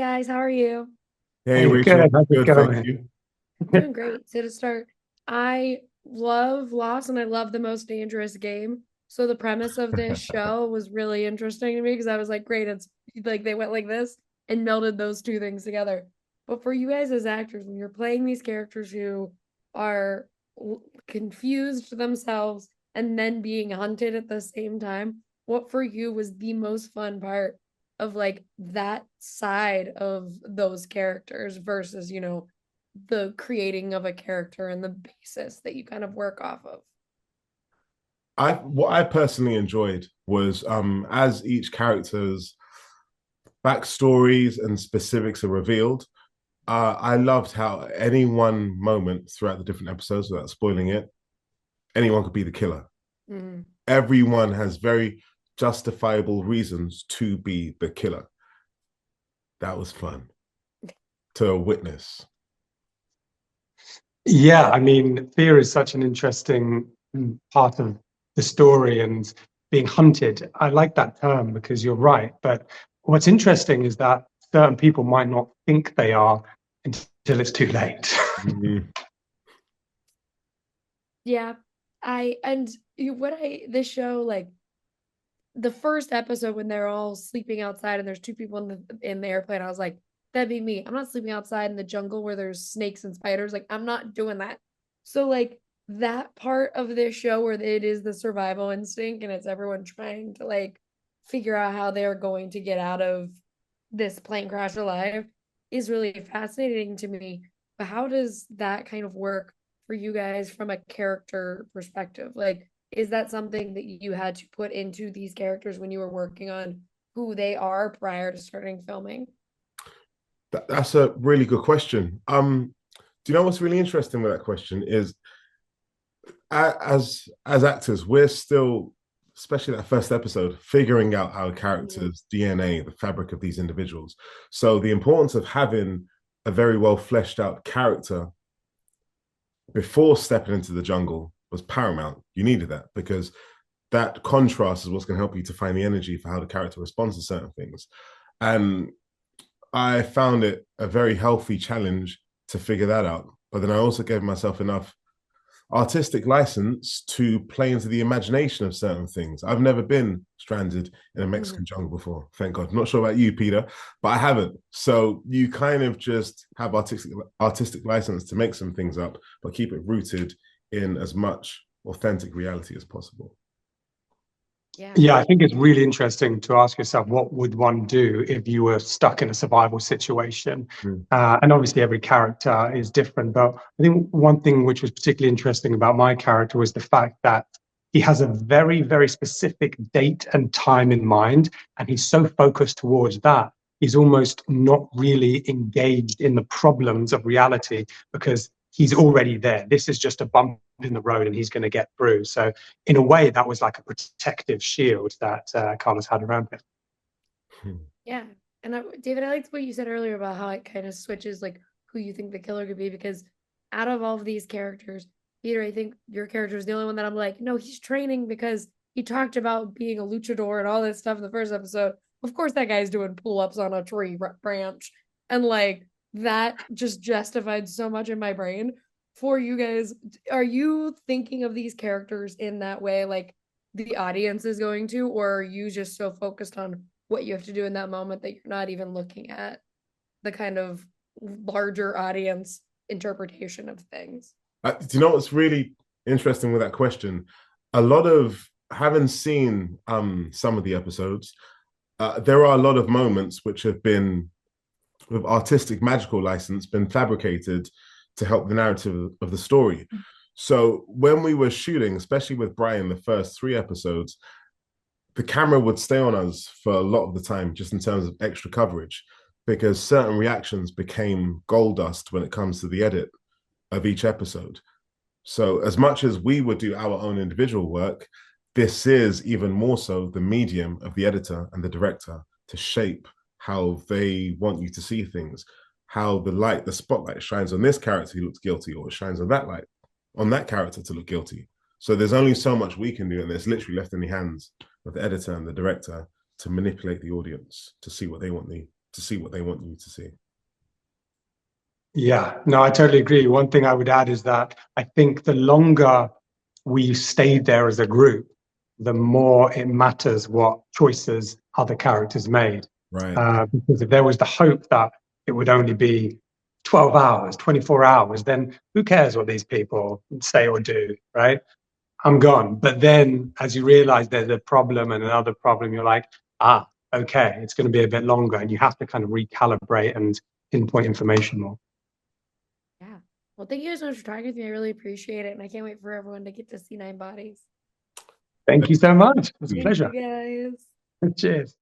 guys, how are you? Hey, Hey, good. Rachel. How's it Good, thank going? you. Doing great. So to start, I love Lost and I love The Most Dangerous Game. So the premise of this show was really interesting to me because I was like, great, it's like they went like this and melded those two things together. But for you guys as actors, when you're playing these characters who are confused themselves and then being hunted at the same time, what for you was the most fun part of like that side of those characters versus, the creating of a character and the basis that you kind of work off of? What I personally enjoyed was as each character's backstories and specifics are revealed. I loved how any one moment throughout the different episodes, without spoiling it, anyone could be the killer. Mm. Everyone has very justifiable reasons to be the killer. That was fun to witness. Yeah, I mean, fear is such an interesting part of the story and being hunted. I like that term because you're right. But what's interesting is that certain people might not think they are until it's too late. Mhm. Yeah. This show, like the first episode when they're all sleeping outside and there's two people in the airplane, I was like, that'd be me. I'm not sleeping outside in the jungle where there's snakes and spiders. Like, I'm not doing that. So like that part of this show where it is the survival instinct and it's everyone trying to like figure out how they're going to get out of this plane crash alive is really fascinating to me. But how does that kind of work for you guys from a character perspective? Like, is that something that you had to put into these characters when you were working on who they are prior to starting filming? That's a really good question. Do you know what's really interesting with that question is as actors, we're still, especially that first episode, figuring out our Mhm. characters' DNA, the fabric of these individuals. So the importance of having a very well fleshed out character before stepping into the jungle was paramount. You needed that because that contrast is what's going to help you to find the energy for how the character responds to certain things. And I found it a very healthy challenge to figure that out. But then I also gave myself enough artistic license to play into the imagination of certain things. I've never been stranded in a Mhm. Mexican jungle before, thank God. I'm not sure about you, Peter, but I haven't. So you kind of just have artistic license to make some things up, but keep it rooted in as much authentic reality as possible. Yeah. Yeah, I think it's really interesting to ask yourself, what would one do if you were stuck in a survival situation? Mm. And obviously, every character is different. But I think one thing which was particularly interesting about my character was the fact that he has a very, very specific date and time in mind. And he's so focused towards that, he's almost not really engaged in the problems of reality because he's already there. This is just a bump in the road and he's going to get through. So in a way, that was like a protective shield that Carlos had around him. Yeah. David, I liked what you said earlier about how it kind of switches like who you think the killer could be because out of all of these characters, Peter, I think your character is the only one that I'm like, no, he's training because he talked about being a luchador and all this stuff in the first episode. Of course, that guy's doing pull-ups on a tree branch. And like that just justified so much in my brain for you guys. Are you thinking of these characters in that way, like the audience is going to, or are you just so focused on what you have to do in that moment that you're not even looking at the kind of larger audience interpretation of things? Do you know what's really interesting with that question? A lot of having seen some of the episodes, there are a lot of moments which have been with artistic magical license been fabricated to help the narrative of the story. So when we were shooting, especially with Brian, the first three episodes, the camera would stay on us for a lot of the time, just in terms of extra coverage, because certain reactions became gold dust when it comes to the edit of each episode. So as much as we would do our own individual work, this is even more so the medium of the editor and the director to shape how they want you to see things, how the spotlight shines on this character who looks guilty, or it shines on that light, on that character to look guilty. So there's only so much we can do, and it's literally left in the hands of the editor and the director to manipulate the audience to see what they want to see what they want you to see. Yeah, no, I totally agree. One thing I would add is that I think the longer we stayed there as a group, the more it matters what choices other characters made. Right. Because if there was the hope that it would only be 12 hours, 24 hours, then who cares what these people say or do, right? I'm gone. But then as you realize there's a problem and another problem, you're like, okay, it's going to be a bit longer. And you have to kind of recalibrate and pinpoint information more. Yeah. Well, thank you guys so much for talking with me. I really appreciate it. And I can't wait for everyone to get to see Nine Bodies. Thank you so much. It was a Thank pleasure. you guys. Cheers.